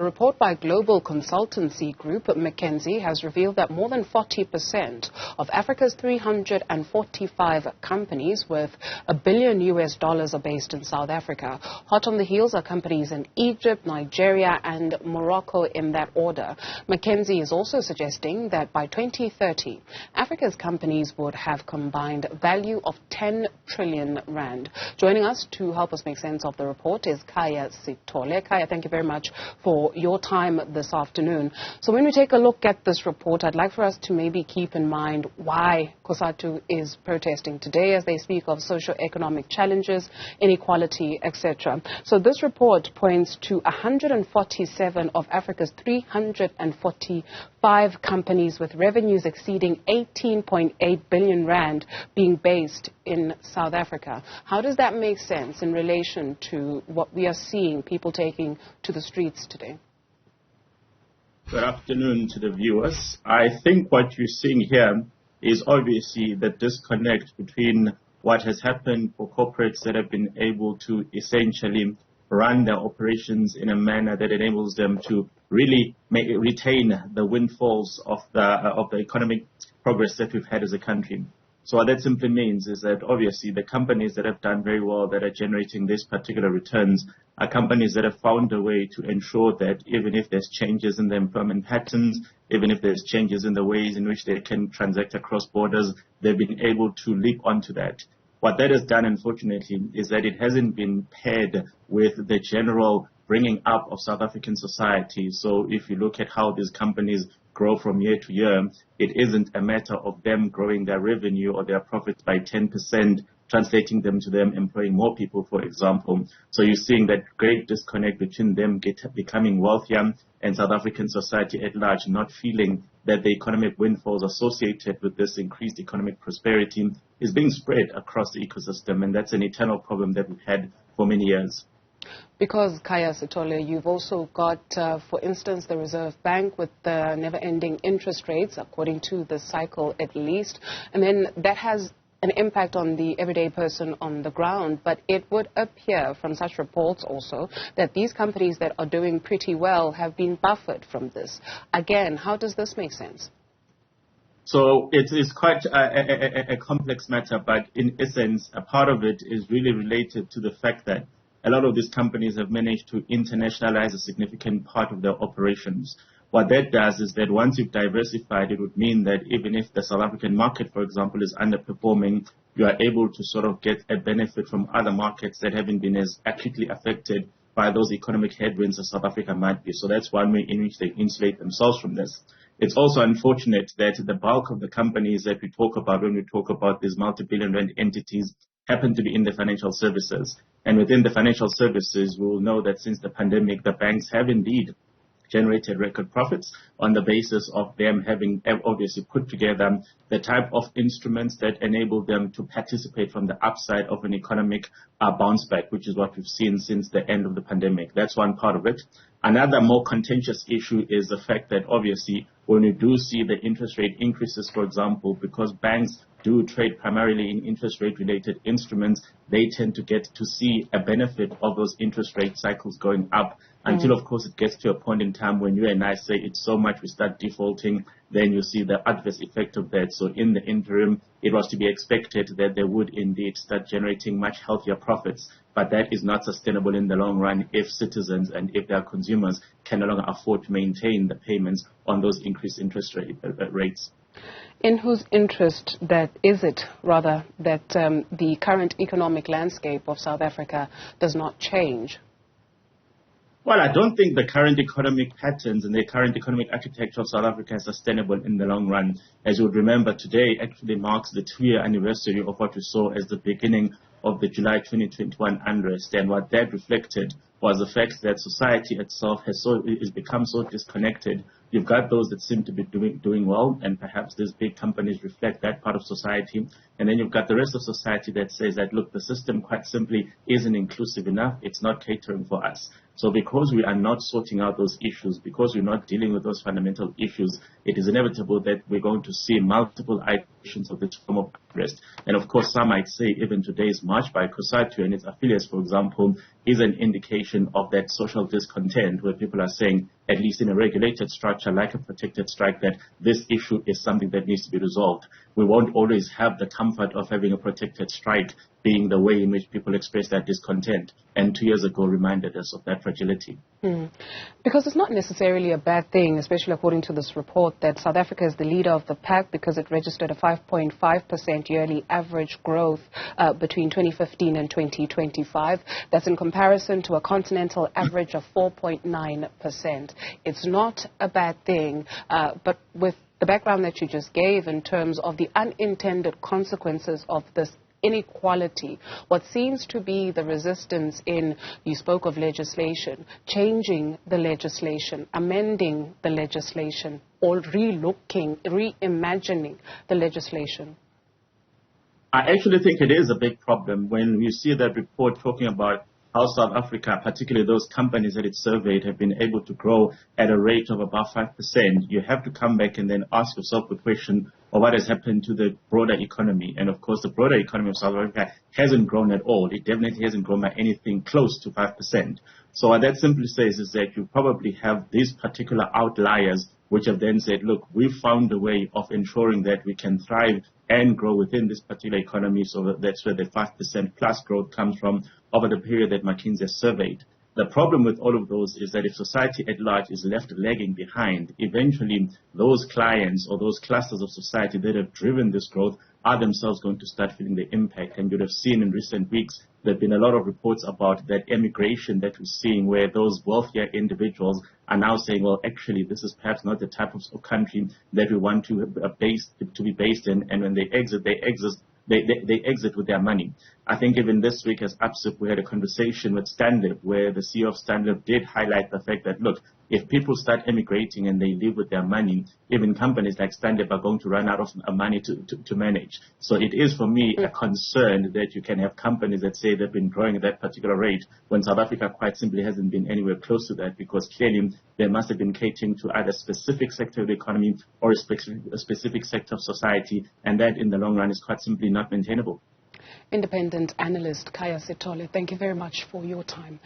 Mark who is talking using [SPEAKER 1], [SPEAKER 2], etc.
[SPEAKER 1] A report by global consultancy group McKinsey has revealed that more than 40% of Africa's 345 companies worth $1 billion are based in South Africa. Hot on the heels are companies in Egypt, Nigeria and Morocco in that order. McKinsey is also suggesting that by 2030, Africa's companies would have combined value of 10 trillion rand. Joining us to help us make sense of the report is Khaya Sithole. Khaya, thank you very much for your time this afternoon. So when we take a look at this report, I'd like for us to maybe keep in mind why COSATU is protesting today as they speak of socio-economic challenges, inequality, etc. So this report points to 147 of Africa's 345 companies with revenues exceeding 18.8 billion rand being based in South Africa. How does that make sense in relation to what we are seeing people taking to the streets today?
[SPEAKER 2] Good afternoon to the viewers. I think what you're seeing here is obviously the disconnect between what has happened for corporates that have been able to essentially run their operations in a manner that enables them to really retain the windfalls of the economic progress that we've had as a country. So what that simply means is that obviously the companies that have done very well, that are generating these particular returns, are companies that have found a way to ensure that even if there's changes in the employment patterns, even if there's changes in the ways in which they can transact across borders, they've been able to leap onto that. What that has done, unfortunately, is that it hasn't been paired with the general bringing up of South African society. So if you look at how these companies grow from year to year, it isn't a matter of them growing their revenue or their profits by 10%, translating them to them employing more people, for example. So you're seeing that great disconnect between them becoming wealthier and South African society at large not feeling that the economic windfalls associated with this increased economic prosperity is being spread across the ecosystem. And that's an eternal problem that we've had for many years.
[SPEAKER 1] Because, Khaya Sithole, you've also got, for instance, the Reserve Bank with the never-ending interest rates, according to the cycle at least. And then that has an impact on the everyday person on the ground. But it would appear from such reports also that these companies that are doing pretty well have been buffered from this. Again, how does this make sense?
[SPEAKER 2] So it is quite a complex matter, but in essence, a part of it is really related to the fact that a lot of these companies have managed to internationalize a significant part of their operations. What that does is that once you've diversified, it would mean that even if the South African market, for example, is underperforming, you are able to sort of get a benefit from other markets that haven't been as acutely affected by those economic headwinds as South Africa might be. So that's one way in which they insulate themselves from this. It's also unfortunate that the bulk of the companies that we talk about when we talk about these multi-billion rand entities happen to be in the financial services. And within the financial services, we will know that since the pandemic, the banks have indeed generated record profits on the basis of them having obviously put together the type of instruments that enable them to participate from the upside of an economic bounce back, which is what we've seen since the end of the pandemic. That's one part of it. Another more contentious issue is the fact that obviously when you do see the interest rate increases, for example, because banks do trade primarily in interest rate related instruments, they tend to get to see a benefit of those interest rate cycles going up until, of course, it gets to a point in time when you and I say it's so much we start defaulting, then you see the adverse effect of that. So in the interim, it was to be expected that they would indeed start generating much healthier profits. But that is not sustainable in the long run if citizens and if their consumers can no longer afford to maintain the payments on those increased interest rates.
[SPEAKER 1] In whose interest that is it, rather, that the current economic landscape of South Africa does not change?
[SPEAKER 2] Well, I don't think the current economic patterns and the current economic architecture of South Africa is sustainable in the long run. As you would remember, today actually marks the 2-year anniversary of what we saw as the beginning of the July 2021 unrest. And what that reflected was the fact that society itself has become so disconnected. You've got those that seem to be doing well, and perhaps these big companies reflect that part of society. And then you've got the rest of society that says that, look, the system quite simply isn't inclusive enough. It's not catering for us. So because we are not sorting out those issues, because we're not dealing with those fundamental issues, it is inevitable that we're going to see multiple iterations of this form of unrest. And of course, some might say even today's march by COSATU and its affiliates, for example, is an indication of that social discontent, where people are saying, at least in a regulated structure like a protected strike, that this issue is something that needs to be resolved. We won't always have the comfort of having a protected strike being the way in which people express that discontent. And 2 years ago reminded us of that fragility.
[SPEAKER 1] Because it's not necessarily a bad thing, especially according to this report, that South Africa is the leader of the pack because it registered a 5.5% yearly average growth between 2015 and 2025. That's in comparison to a continental average of 4.9%. It's not a bad thing, but with the background that you just gave in terms of the unintended consequences of this inequality, what seems to be the resistance in, you spoke of legislation, changing the legislation, amending the relocation, or relooking, reimagining the legislation?
[SPEAKER 2] I actually think it is a big problem when you see that report talking about how South Africa, particularly those companies that it surveyed, have been able to grow at a rate of about 5%. You have to come back and then ask yourself the question of what has happened to the broader economy. And of course, the broader economy of South Africa hasn't grown at all. It definitely hasn't grown by anything close to 5%. So what that simply says is that you probably have these particular outliers which have then said, look, we've found a way of ensuring that we can thrive and grow within this particular economy. So that's where the 5% plus growth comes from over the period that McKinsey surveyed. The problem with all of those is that if society at large is left lagging behind, eventually those clients or those clusters of society that have driven this growth are themselves going to start feeling the impact. And you'd have seen in recent weeks, there have been a lot of reports about that emigration that we're seeing, where those wealthier individuals are now saying, well, actually, this is perhaps not the type of country that we want to be based in. And when they exit, they exit with their money. I think even this week as APSIP, we had a conversation with Stanlib, where the CEO of Stanlib did highlight the fact that, look, if people start emigrating and they live with their money, even companies like Stanlib are going to run out of money to manage. So it is, for me, a concern that you can have companies that say they've been growing at that particular rate when South Africa quite simply hasn't been anywhere close to that, because clearly they must have been catering to either a specific sector of the economy or a specific sector of society, and that in the long run is quite simply not maintainable.
[SPEAKER 1] Independent analyst Khaya Sithole, thank you very much for your time.